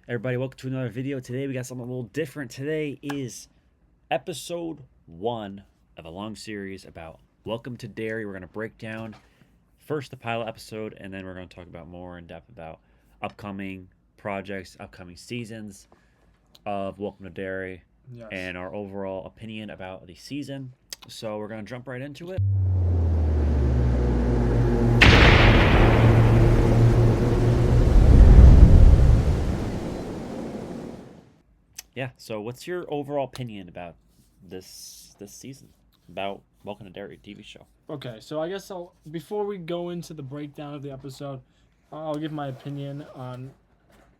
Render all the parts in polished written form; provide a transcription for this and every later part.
Everybody, welcome to another video. Today we got something a little different. Today is episode 1 of a long series about Welcome to Derry. We're going to break down first the pilot episode, and then we're going to talk about more in depth about upcoming projects, upcoming seasons of Welcome to Derry, Yes. and our overall opinion about the season. So we're going to jump right into it. Yeah, so what's your overall opinion about this season, about Welcome to Derry TV show? Okay, so I guess before we go into the breakdown of the episode, I'll give my opinion on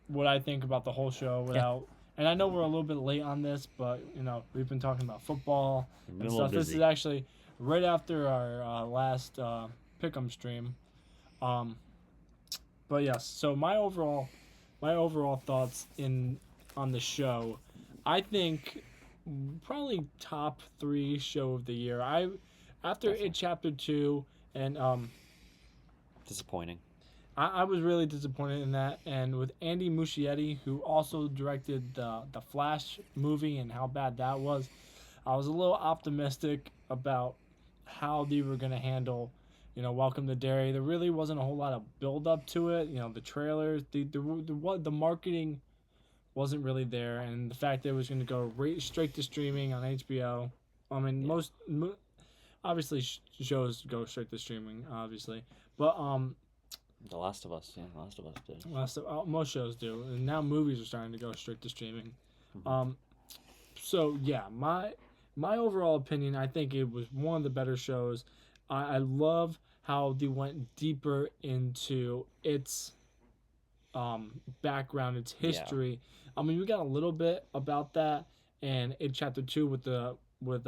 what I think about the whole show without. And I know we're a little bit late on this, but we've been talking about football and stuff. This is actually right after our last pick'em stream. But yes, so my overall thoughts on the show, I think probably top 3 show of the year. After Definitely. It Chapter 2 and Disappointing. I was really disappointed in that, and with Andy Muschietti, who also directed the Flash movie and how bad that was, I was a little optimistic about how they were going to handle Welcome to Derry. There really wasn't a whole lot of build up to it. The trailers, the marketing wasn't really there, and the fact that it was going to go straight to streaming on HBO. I mean, obviously shows go straight to streaming, obviously, but The Last of Us, did. most shows do, and now movies are starting to go straight to streaming. Mm-hmm. So yeah, my overall opinion, I think it was one of the better shows. I love how they went deeper into its background, its history. Yeah. I mean, we got a little bit about that in Chapter 2 with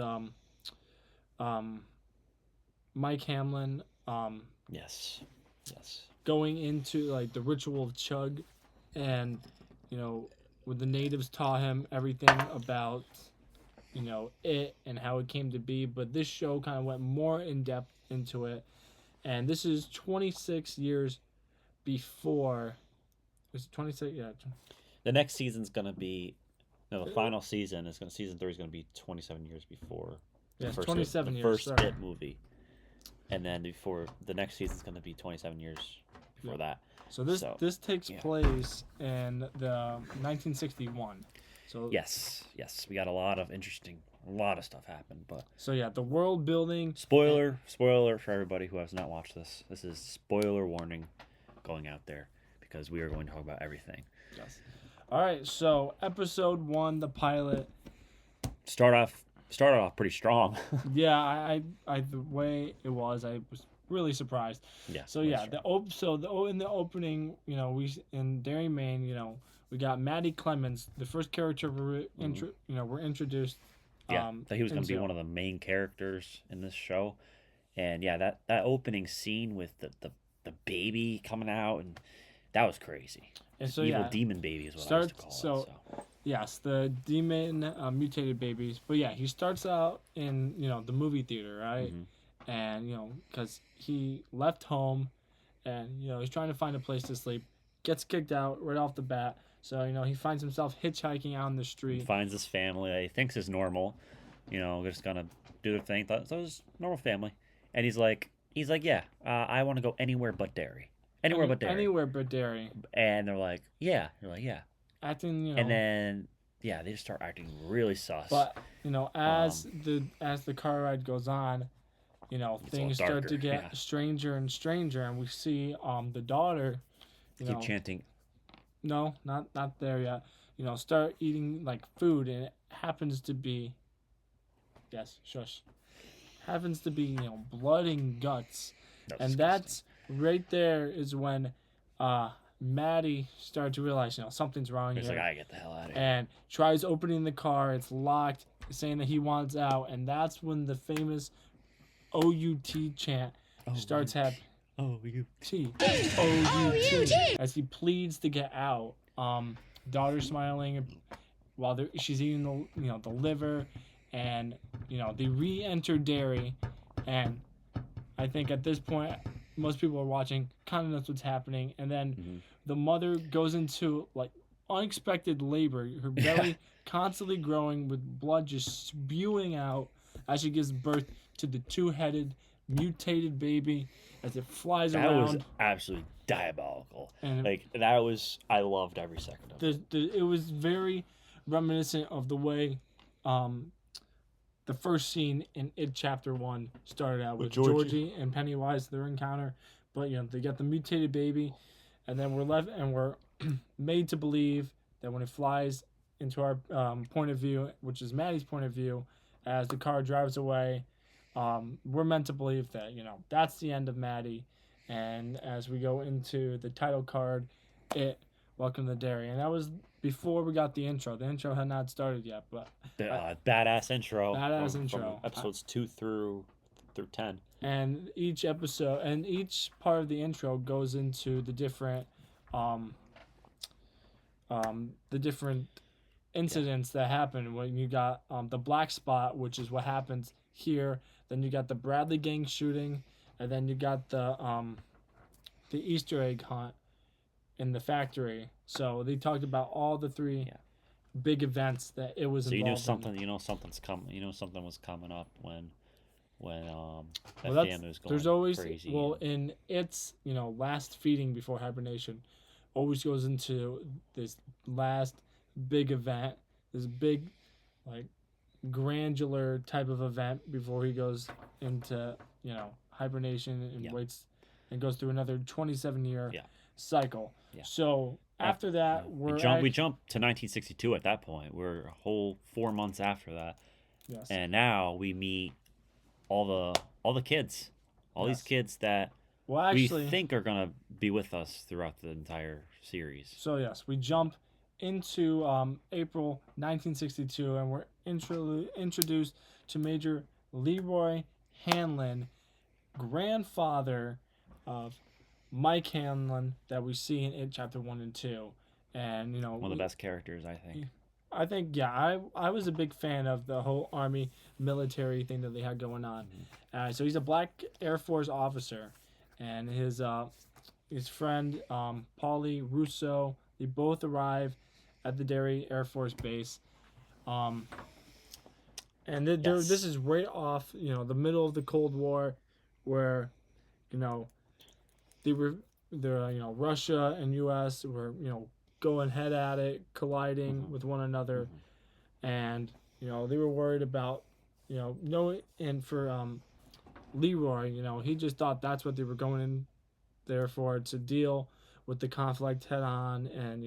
Mike Hanlon. Yes. Going into like the ritual of Chug, and when the natives taught him everything about it and how it came to be. But this show kind of went more in depth into it, and this is 26 years before. It's 26, yeah. The next season's gonna be, the final season is season 3 is gonna be 27 years before. Yeah, the 27 years. First sorry. It movie, and then before the next season's gonna be 27 years before that. So this takes place in the 1961. So yes, we got a lot of stuff happened, but so yeah, the world building. Spoiler for everybody who has not watched this. This is spoiler warning going out there because we are going to talk about everything. Yes. All right, so episode 1, the pilot. Started off pretty strong. Yeah, I the way it was, I was really surprised. Yeah. So yeah, in the opening, we in Derry, Maine, we got Maddie Clemens, the first character we're introduced. Yeah, that he was going to be one of the main characters in this show, and yeah, that opening scene with the baby coming out, and that was crazy. And so evil demon baby is what I used to call it. So yes, the demon mutated babies. But yeah, he starts out in the movie theater, right? Mm-hmm. And because he left home, and he's trying to find a place to sleep, gets kicked out right off the bat. So he finds himself hitchhiking out on the street. He finds his family that he thinks is normal. They're just gonna do their thing. So it's normal family, and he's like, yeah, I want to go anywhere but Derry. Anywhere but Derry. And they're like, yeah. You're like, yeah. Acting, And then, yeah, they just start acting really sus. But as the car ride goes on, things start to get stranger and stranger, and we see the daughter. Keep chanting. No, not there yet. Start eating like food, and it happens to be. Yes, shush. Happens to be blood and guts, and disgusting. That's right there is when Maddie started to realize something's wrong here. He's like, I get the hell out of here. And tries opening the car. It's locked, saying that he wants out, and that's when the famous OUT chant starts happening. OUT. As he pleads to get out. Daughter smiling while she's eating the liver, and they re-enter Derry, and I think at this point most people are watching kind of knows what's happening, and then the mother goes into like unexpected labor, her belly constantly growing with blood just spewing out as she gives birth to the two-headed mutated baby as it flies That was around. absolutely diabolical. And Like that was, I loved every second of it. it was very reminiscent of the way um, the first scene in It Chapter 1 started out with Georgie and Pennywise, their encounter. But, they get the mutated baby, and then we're made to believe that when it flies into our point of view, which is Maddie's point of view, as the car drives away, we're meant to believe that, that's the end of Maddie. And as we go into the title card, Welcome to Derry. And that was before we got the intro. The intro had not started yet, but Badass intro. Badass intro. From episodes 2 through 10. And each episode and each part of the intro goes into the different incidents that happen when you got the black spot, which is what happens here. Then you got the Bradley gang shooting, and then you got the Easter egg hunt in the factory. So they talked about all the three big events that it was. So involved you knew something's coming. You know something was coming up when that well, family was going there's always crazy. In its last feeding before hibernation, always goes into this last big event, this big granular type of event before he goes into hibernation and waits and goes through another 27-year cycle. Yeah. So after that, we jump to 1962 at that point. We're a whole 4 months after that. Yes. And now we meet all the kids, these kids that we think are gonna be with us throughout the entire series. So yes, we jump into April 1962, and we're introduced to Major Leroy Hanlon, grandfather of Mike Hanlon that we see in It Chapter 1 and 2. And one of the best characters, I think. I was a big fan of the whole Army military thing that they had going on. So he's a black Air Force officer, and his friend Paulie Russo, they both arrive at the Derry Air Force Base. And this is right off the middle of the Cold War, where Russia and U.S. were going head at it, colliding with one another, and they were worried about and for Leroy, he just thought that's what they were going in there for, to deal with the conflict head on. And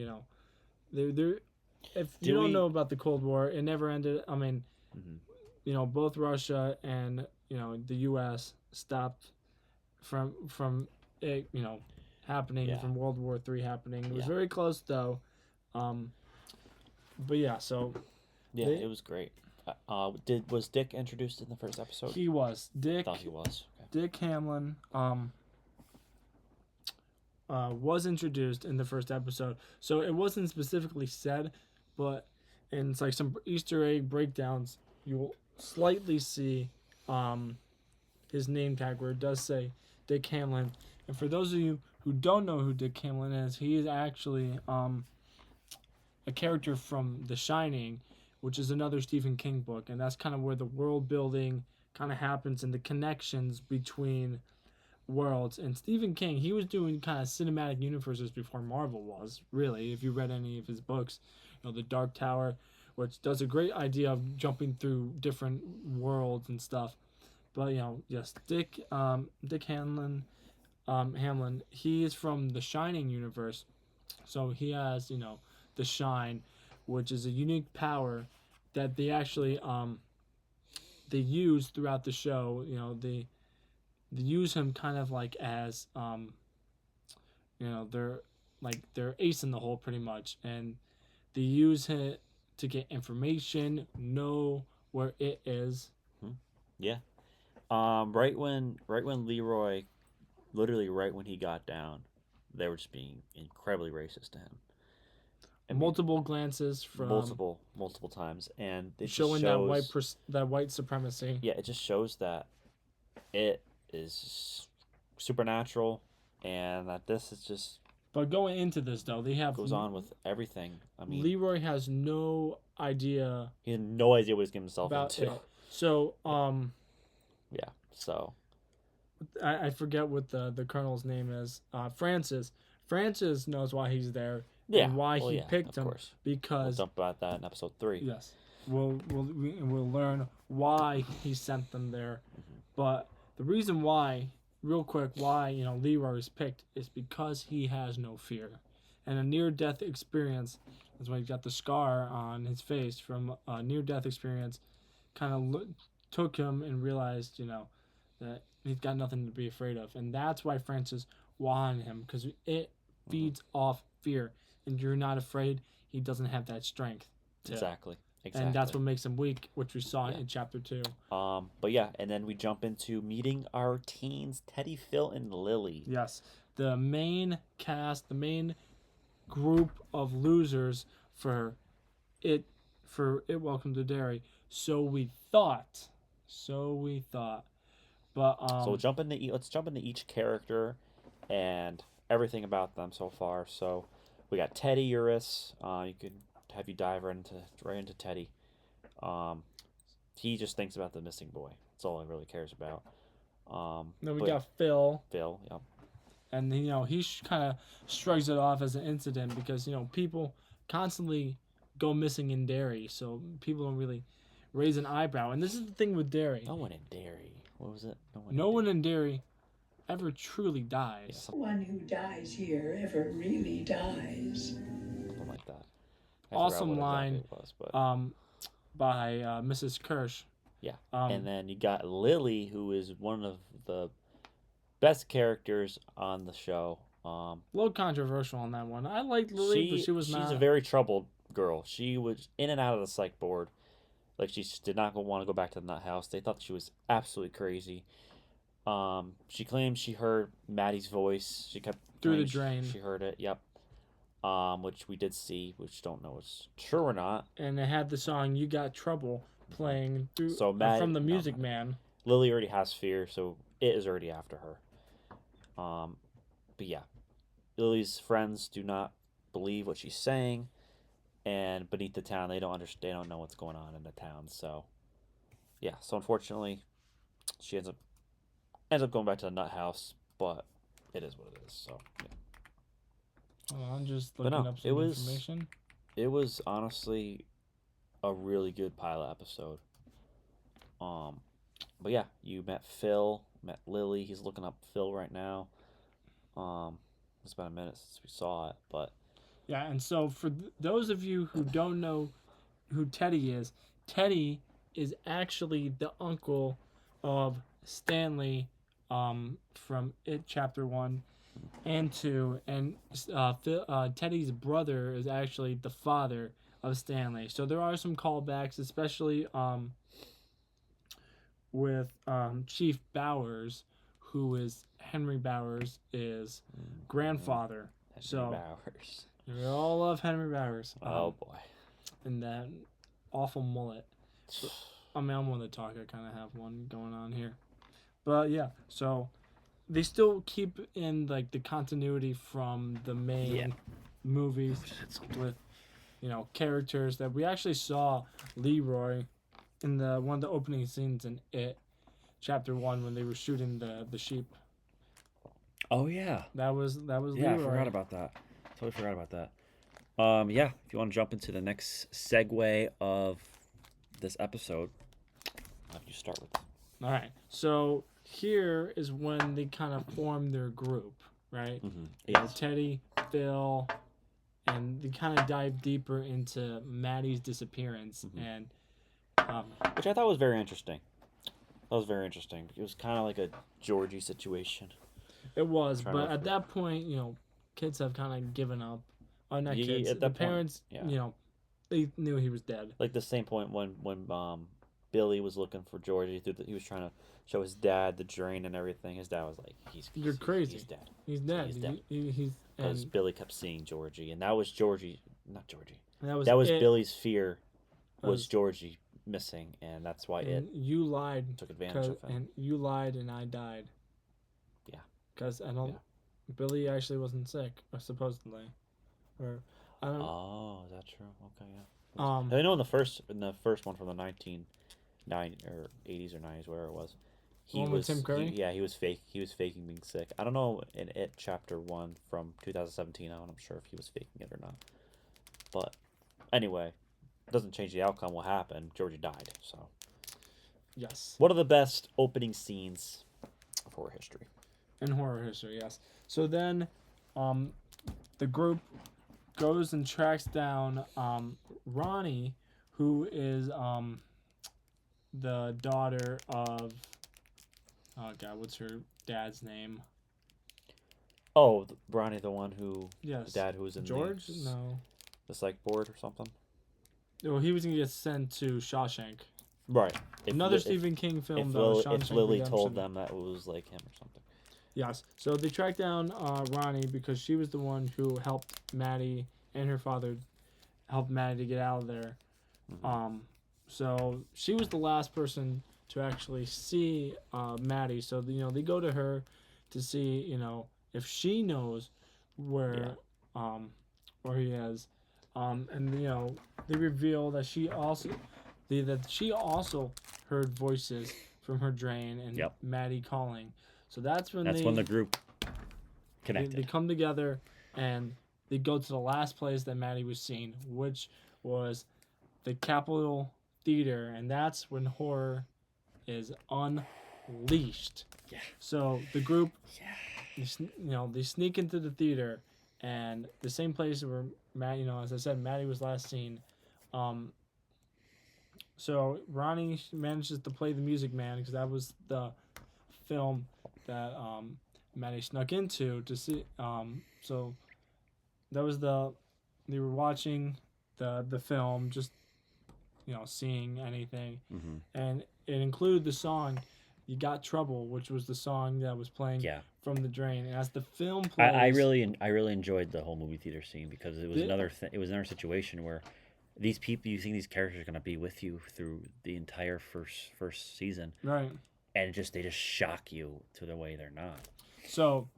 if you don't know about the Cold War, it never ended. I mean, both Russia and the U.S. stopped from it happening, from World War III happening. It was very close though. But yeah, so it was great. Was Dick introduced in the first episode? He was. I thought he was. Okay. Dick Hamlin was introduced in the first episode. So it wasn't specifically said, but in some Easter egg breakdowns, you will slightly see his name tag where it does say Dick Hamlin. And for those of you who don't know who Dick Hamlin is, he is actually a character from The Shining, which is another Stephen King book, and that's kind of where the world building kind of happens and the connections between worlds. And Stephen King, he was doing kind of cinematic universes before Marvel was, really, if you read any of his books. The Dark Tower, which does a great idea of jumping through different worlds and stuff. But yes, Dick Hamlin, he is from the Shining universe, so he has the Shine, which is a unique power that they actually they use throughout the show. They use him kind of as they're ace in the hole pretty much, and they use it to get information, know where it is. Yeah. Right when Leroy, literally right when he got down, they were just being incredibly racist to him. Multiple glances from multiple times, and it showing shows, that white supremacy. Yeah, it just shows that it is supernatural, and that this is just But going into this though, they have Goes on with everything. I mean, Leroy has no idea he had no idea what he was getting himself about into. it. So Yeah. So I forget what the colonel's name is. Francis. Francis knows why he's there yeah, and why well, he yeah, picked of him course. We'll because jump about that in episode 3. yes, we'll learn why he sent them there. But the reason why, real quick, why Leroy is picked is because he has no fear, and a near-death experience. That's why he got the scar on his face from a near-death experience. Kind of took him and realized, that he's got nothing to be afraid of, and that's why Francis wanted him because it feeds off fear, and you're not afraid. He doesn't have that strength. Exactly. And that's what makes him weak, which we saw in chapter 2. But yeah, and then we jump into meeting our teens, Teddy, Phil, and Lily. Yes, the main cast, the main group of losers for it. Welcome to Derry. So we thought. But So let's jump into each character and everything about them so far. So we got Teddy Uris. You could have you dive right into Teddy. He just thinks about the missing boy. That's all he really cares about. Then we got Phil. Phil, yep. And he kind of shrugs it off as an incident because people constantly go missing in Derry, so people don't really raise an eyebrow. And this is the thing with Derry. No one in Derry. What was it? No one in Derry ever truly dies. No one who dies here ever really dies. Something like that. Awesome line it was, but... by Mrs. Kirsch. Yeah. And then you got Lily, who is one of the best characters on the show. A little controversial on that one. I liked Lily, but she's a very troubled girl. She was in and out of the psych board. Like, she did not want to go back to the nut house. They thought she was absolutely crazy. She claimed she heard Maddie's voice. She kept through the drain. She heard it. Yep. Which we did see, which don't know is true or not. And it had the song "You Got Trouble" playing through from the Music Man. Lily already has fear, so it is already after her. But yeah, Lily's friends do not believe what she's saying, and beneath the town, they don't understand. They don't know what's going on in the town. So yeah, so unfortunately, she ends up going back to the nut house, but it is what it is. So yeah. I'm just looking up some information. It was honestly a really good pilot episode. But yeah, you met Phil, met Lily. He's looking up Phil right now. It's been a minute since we saw it, but yeah. And so for those of you who don't know who Teddy is actually the uncle of Stanley, from It Chapter 1 and 2, and Teddy's brother is actually the father of Stanley. So there are some callbacks, especially with Chief Bowers, who is Henry Bowers' grandfather. Bowers. We all love Henry Bowers. Oh boy. And that awful mullet. I mean, I'm one to talk. I kind of have one going on here. But yeah, so they still keep in like the continuity from the main movies with characters that we actually saw Leroy in one of the opening scenes in It Chapter 1 when they were shooting the sheep. Oh yeah. That was Leroy. Yeah, I forgot about that. Totally forgot about that. Yeah, if you want to jump into the next segue of this episode, I'll have you start with that. All right. So here is when they kind of form their group, right? Mm-hmm. Yes. Teddy, Phil, and they kind of dive deeper into Maddie's disappearance, and which I thought was very interesting. That was very interesting. It was kind of like a Georgie situation. It was, but at that point, kids have kind of given up. Oh, not kids. The parents, they knew he was dead. Like the same point when Billy was looking for Georgie. He was trying to show his dad the drain and everything. His dad was like, "You're crazy. He's dead. He's dead. He's dead." He's because Billy kept seeing Georgie, and that was not Georgie. That was Billy's fear. Was Georgie missing, and that's why you lied. Took advantage of him. And you lied, and I died. Yeah. Because I don't. Billy actually wasn't sick, or supposedly, or I don't. Oh, is that true? Okay, yeah. Um, I know in the first one from the 1990 or 80s or 90s, whatever it was, the one with Tim Curry. he was faking being sick. I don't know in it chapter 1 from 2017. I'm not sure if he was faking it or not. But anyway, it doesn't change the outcome. What happened? Georgie died. So, Yes. one of the best opening scenes of horror history. In horror history, yes. So then, the group goes and tracks down Ronnie, who is the daughter of, oh god, what's her dad's name? Oh, Bronny, the one who Yes. the dad who was in George? No. the psych board or something. Well, he was gonna get sent to Shawshank. Right. Another Stephen King film, though. If Lily told them that it was like him or something. Yes. So they tracked down Ronnie because she was the one who helped Maddie and her father help Maddie to get out of there. Mm-hmm. So she was the last person to actually see Maddie. So they go to her to see if she knows where where he is, and they reveal that she also heard voices from her drain and Maddie calling. So that's when the group connected. They come together and they go to the last place that Maddie was seen, which was the Capitol Theater, and that's when horror is unleashed. Yeah. So the group, they sneak into the theater, and the same place where as I said, Maddie was last seen. So Ronnie manages to play the Music Man because that was the film that Maddie snuck into to see. So that was they were watching the film, just seeing anything, and it included the song "You Got Trouble," which was the song that was playing from the drain. And as the film plays, I really enjoyed the whole movie theater scene because it was it was another situation where these people, you think these characters are going to be with you through the entire first season, right? And they just shock you to the way they're not. So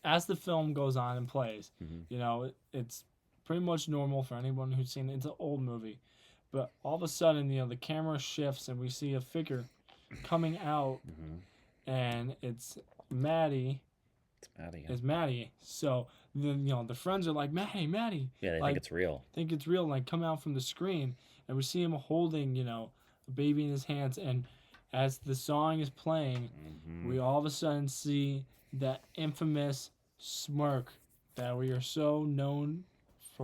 as the film goes on and plays, it's pretty much normal for anyone who's seen it. It's an old movie, but all of a sudden, the camera shifts and we see a figure coming out, and it's Maddie. It's Maddie. So the friends are like, Maddie. Yeah, they think it's real. Like, come out from the screen, and we see him holding a baby in his hands, and as the song is playing, we all of a sudden see that infamous smirk that we are so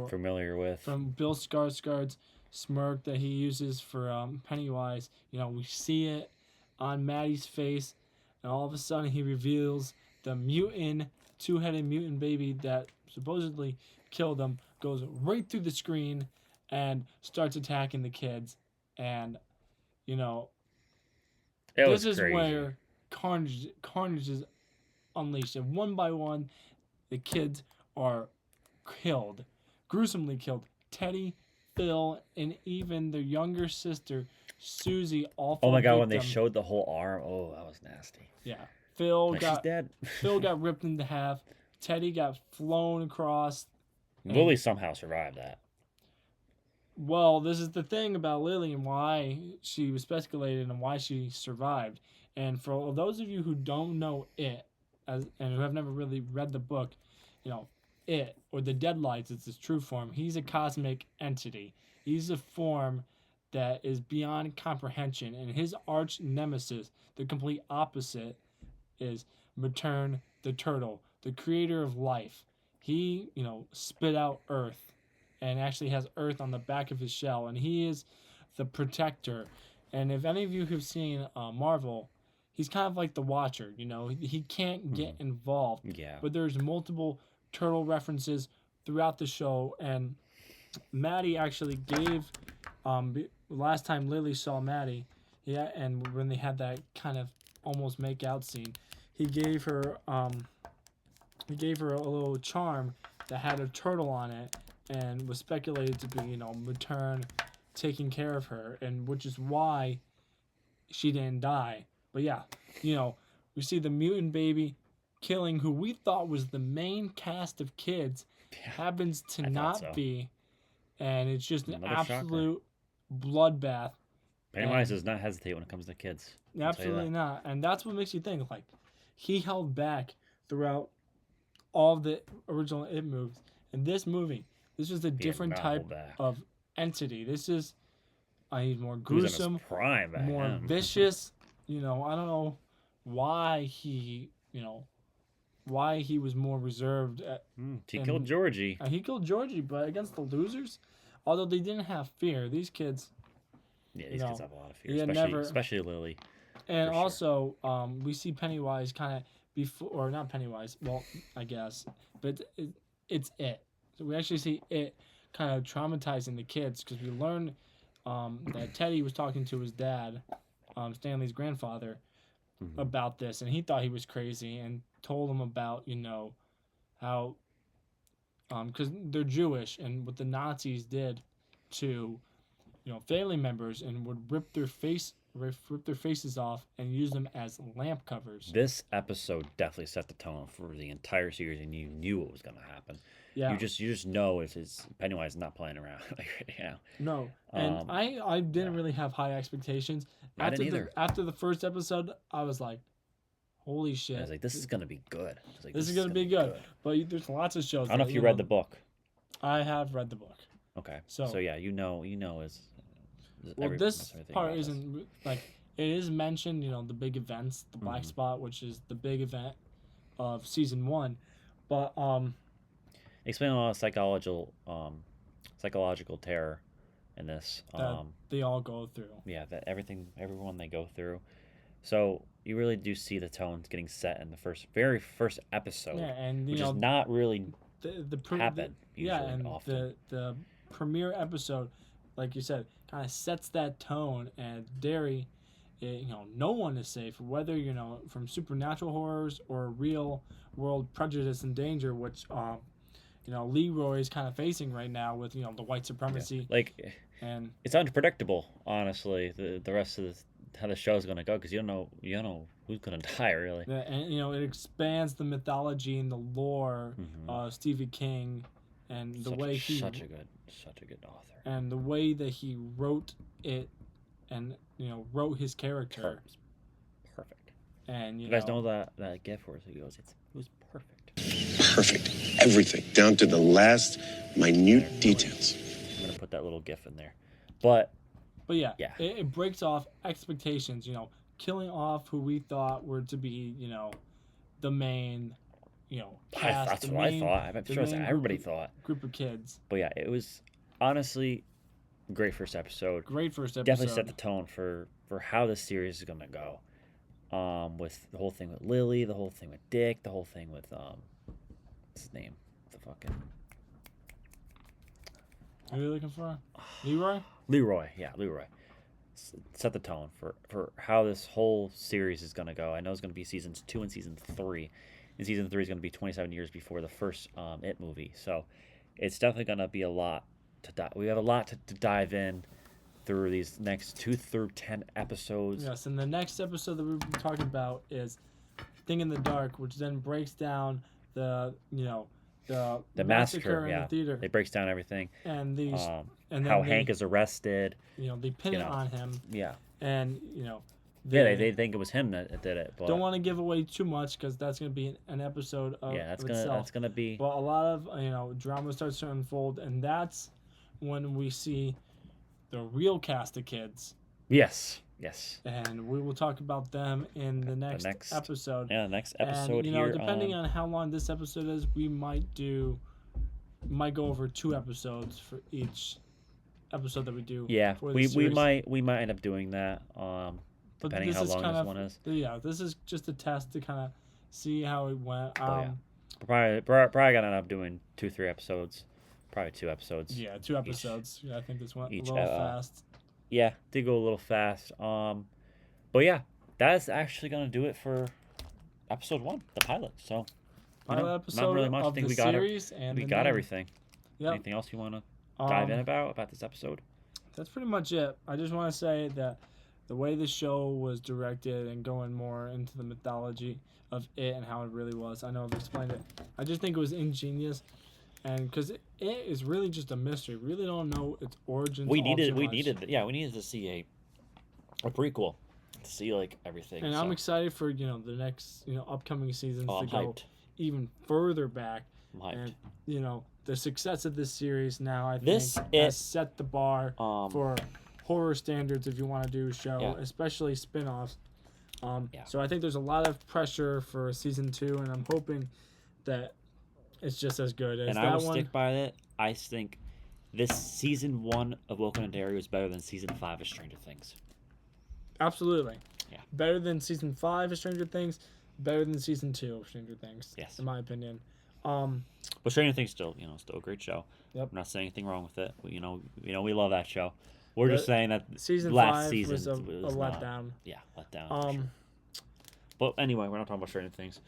familiar with from Bill Skarsgård's smirk that he uses for Pennywise. We see it on Maddie's face, and all of a sudden he reveals the two-headed mutant baby that supposedly killed him, goes right through the screen and starts attacking the kids. And this is crazy. where carnage is unleashed, and one by one the kids are killed, gruesomely killed. Teddy, Phil, and even their younger sister Susie all fall Oh my god, victim. when they showed the whole arm, that was nasty. Yeah. She's dead. Phil got ripped into half. Teddy got flown across. Lily somehow survived that. Well, this is the thing about Lily and why she was speculated and why she survived. And for those of you who don't know it, and who have never really read the book, it, or the Deadlights, it's its true form. He's a cosmic entity. He's a form that is beyond comprehension. And his arch nemesis, the complete opposite, is Matern the turtle, the creator of life. He, spit out Earth and actually has Earth on the back of his shell, and he is the protector. And if any of you have seen Marvel, he's kind of like the Watcher. He can't get involved. Yeah. But there's multiple turtle references throughout the show, and Maddie actually gave last time Lily saw Maddie, and when they had that kind of almost make out scene, he gave her a little charm that had a turtle on it and was speculated to be Matern taking care of her, and which is why she didn't die. But yeah, we see the mutant baby killing who we thought was the main cast of kids happens to I thought not so. be, and it's just an Another shocker. absolute bloodbath. Pennywise And- does not hesitate when it comes to kids. I'll tell you Absolutely that. not. And that's what makes you think, like, he held back throughout all of the original It movies. And this movie, this was a different not type hold back. of entity. This is, he's more He was in gruesome, his prime back more then. vicious. You know, I don't know why he, why he was more reserved. He and- killed Georgie. He killed Georgie, but against the losers, although they didn't have fear, these kids. Yeah, these kids have a lot of fear, yeah, especially Lily. And For sure. also, we see Pennywise kind of before, or not Pennywise, well, I guess, but it's it. So we actually see it kind of traumatizing the kids because we learn that Teddy was talking to his dad, Stanley's grandfather, about this, and he thought he was crazy and told him about, how, because they're Jewish and what the Nazis did to, family members and would rip their faces off and use them as lamp covers. This episode definitely set the tone for the entire series, and you knew what was going to happen. Yeah. You just know it's Pennywise not playing around like right now. No, and I didn't really have high expectations. I didn't either. After the first episode, I was like, "Holy shit!" I was like, "This is gonna be good." I was like, This is gonna be good. But there's lots of shows. I don't know if you read the book. I have read the book. Okay. So yeah, you know is. Well, this part isn't like it is mentioned. The big events, the black spot, which is the big event of season 1, but explain a lot of psychological terror in this. that they all go through. Yeah, that everyone they go through. So you really do see the tones getting set in the very first episode, Yeah, and which is not really the happen usually yeah, and often. the premiere episode, like you said, kind of sets that tone. And Derry, no one is safe, whether from supernatural horrors or real world prejudice and danger, which Leroy is kind of facing right now with the white supremacy. Like, and it's unpredictable, honestly. The rest of how the show's gonna go, because you don't know who's gonna die really. and it expands the mythology and the lore of Stephen King, and the way he such a good author. And the way that he wrote it, and wrote his character. Perfect. And you guys know that gif where he goes, it was perfect. Perfect. Everything, down to the last minute details. I'm gonna put that little gif in there. But yeah. It breaks off expectations, killing off who we thought were to be, the main, cast. That's what I thought. I'm sure everybody thought. Group of kids. But yeah, it was honestly great first episode. Great first episode. Definitely set the tone for how this series is gonna go. With the whole thing with Lily, the whole thing with Dick, the whole thing with what's his name? The fucking Who are you looking for? Leroy? Leroy. Set the tone for how this whole series is gonna go. I know it's gonna be seasons 2 and season 3. And season 3 is gonna be 27 years before the first It movie. So it's definitely gonna be a lot we have a lot to dive in through these next 2 through 10 episodes. Yes, and the next episode that we'll be talking about is Thing in the Dark, which then breaks down the massacre in the theater. It breaks down everything. And these and how Hank is arrested. They pin it on him. Yeah. And they think it was him that did it. But don't want to give away too much because that's going to be an episode of that's gonna be. But a lot of drama starts to unfold, and that's when we see the real cast of kids. Yes. And we will talk about them in the next episode. Yeah, the next episode. And depending on how long this episode is, we might go over 2 episodes for each episode that we do. Yeah, for we series. might end up doing that. Depending how long this one is. Yeah, this is just a test to kind of see how it went. We're probably gonna end up doing 2-3 episodes. Probably 2 episodes. Yeah, 2 episodes. I think this went a little fast. Yeah, did go a little fast. But yeah, that's actually gonna do it for episode 1, the pilot. So pilot episode not really much. Of I think the we got series we got everything. Yep. Anything else you want to dive in about this episode? That's pretty much it. I just want to say that the way the show was directed and going more into the mythology of it and how it really was. I know I've explained it. I just think it was ingenious, and because it is really just a mystery. We really don't know its origins. We all too needed much. to see a prequel to see like everything. And I'm excited for the next upcoming seasons Oh, to I'm go hyped. even further back. I'm hyped. And the success of this series now I This think it- has set the bar for horror standards if you want to do a show, Yeah. especially spin-offs. Yeah. So I think there's a lot of pressure for season 2, and I'm hoping that it's just as good as And that I will one. stick by it. I think this season 1 of Welcome to Derry was better than season 5 of Stranger Things. Absolutely. Yeah. Better than season 5 of Stranger Things. Better than season 2 of Stranger Things. Yes. In my opinion. But Stranger Things still a great show. Yep. I'm not saying anything wrong with it. We love that show. We're But just saying that Season last 5 season was a not- letdown. Yeah, letdown. For sure. Um, But anyway, we're not talking about Stranger Things.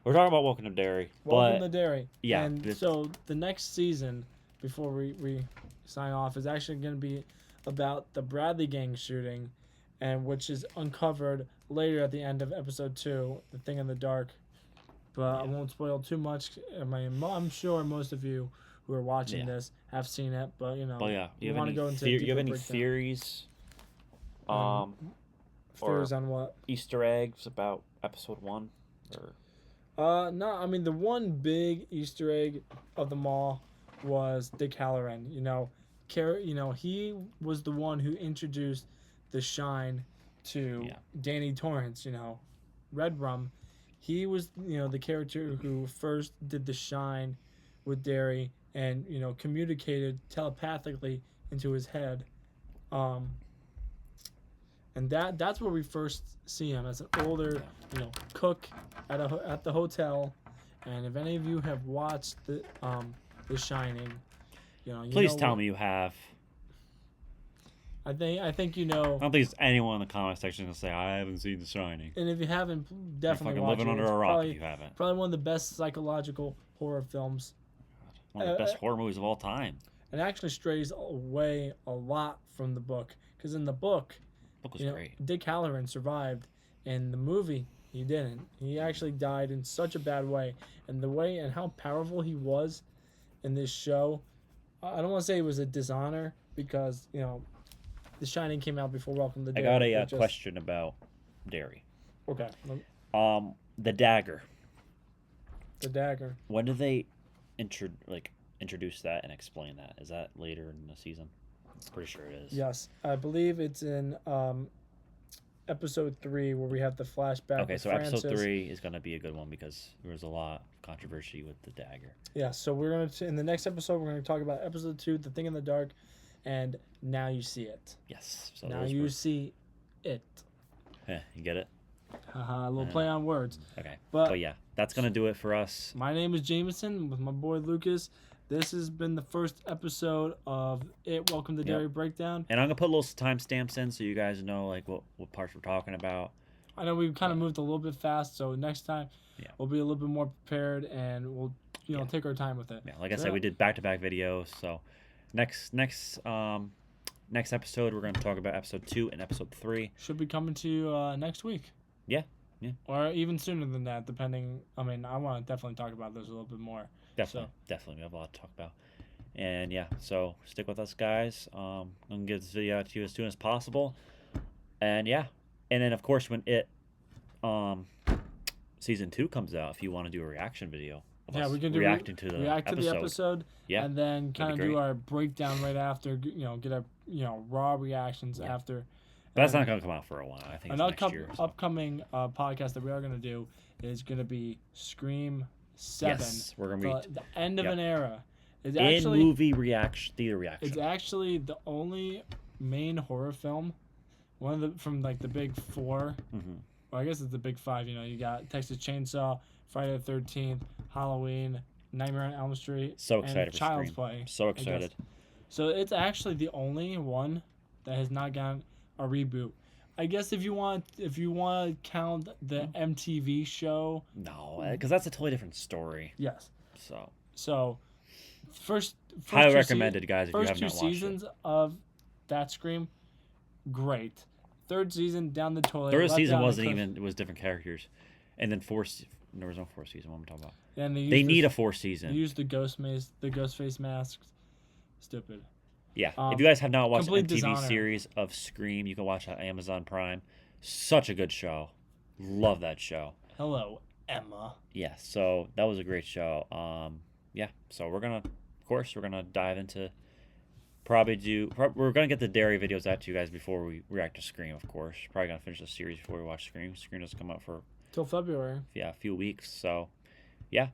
We're talking about Welcome to Derry. Welcome but to Derry. yeah, And so the next season, before we sign off, is actually going to be about the Bradley gang shooting, and which is uncovered later at the end of episode 2, The Thing in the Dark. But I won't spoil too much. I'm sure most of you who are watching this have seen it, but Oh yeah, you want to go into you have any breakdown. theories? Theories or on what? Easter eggs about episode 1, or No, I mean the one big Easter egg of them all was Dick Halloran. He was the one who introduced the Shine to Danny Torrance. Red Rum. He was the character who first did the Shine with Derry and communicated telepathically into his head. And that's where we first see him as an older, cook at the hotel. And if any of you have watched The Shining, please tell me you have. I think I don't think there's anyone in the comment section gonna say I haven't seen The Shining. And if you haven't, You're definitely fucking watch living it. under It's a rock if you haven't. Probably one of the best psychological horror films. One of the best horror movies of all time. It actually strays away a lot from the book, because in the book, Book was great. Dick Halloran survived. In the movie, he didn't. He actually died in such a bad way. And the way and how powerful he was in this show, I don't want to say it was a dishonor, because, The Shining came out before Welcome to I Derry. got a question about Derry. Okay. The dagger. The dagger. When do they introduce that and explain that? Is that later in the season? I'm pretty sure it is. Yes. I believe it's in episode 3 where we have the flashback. Okay, with so Francis. episode 3 is going to be a good one because there was a lot of controversy with the dagger. Yeah, so we're going to, in the next episode, we're going to talk about episode 2, The Thing in the Dark, and Now You See It. Yes. So Now You See It. You get it? Haha, a little play on words. Okay. But yeah, that's going to do it for us. My name is Jameson with my boy Lucas. This has been the first episode of It Welcome to Derry Breakdown. And I'm going to put little timestamps in so you guys know what parts we're talking about. I know we've kind of moved a little bit fast, so next time we'll be a little bit more prepared and we'll take our time with it. Yeah, like I said, we did back-to-back videos, so next episode we're going to talk about episode 2 and episode 3. Should be coming to you next week. Yeah. Or even sooner than that, depending. I mean, I want to definitely talk about this a little bit more. Definitely. We have a lot to talk about. And yeah, so stick with us, guys. I'm going to get this video out to you as soon as possible. And yeah. And then, of course, when season 2 comes out, if you want to do a reaction video of us we can do reacting to the react episode. to the episode, and then kind of do our breakdown right after. Get our raw reactions after. But that's not going to come out for a while. I think it's next year. So. Upcoming podcast that we are going to do is going to be Scream 7. Yes, we're going to be the end of an era. It's movie reaction, theater reaction. It's actually the only main horror film, from the big 4. Mm-hmm. Well, I guess it's the big 5. You got Texas Chainsaw, Friday the 13th, Halloween, Nightmare on Elm Street, so excited and for Child's Scream. Play. So excited. So it's actually the only one that has not gotten a reboot. I guess if you want to count the MTV show. No, because that's a totally different story. Yes. So first highly recommended, guys. If you have not watched first 2 seasons of that Scream, great. third season down the toilet. Third left season down the wasn't cliff. even. It was different characters, and then there was no fourth season. What am I talking about? And They need a fourth They season. used the ghost face masks. Stupid. Yeah. If you guys have not watched the complete MTV dishonor. series of Scream, you can watch it on Amazon Prime. Such a good show. Love that show. Hello, Emma. Yeah. So that was a great show. Yeah. So we're gonna dive into. We're gonna get the Derry videos out to you guys before we react to Scream, of course. Probably gonna finish the series before we watch Scream. Scream doesn't come out for Till February. a few weeks. So, yeah.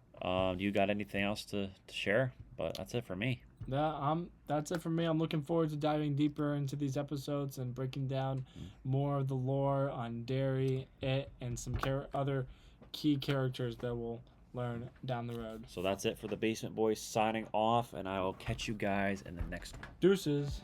You got anything else to share? But that's it for me. That's it for me. I'm looking forward to diving deeper into these episodes and breaking down more of the lore on Derry, and some other key characters that we'll learn down the road. So that's it for the Basement Boys signing off, and I will catch you guys in the next one. Deuces.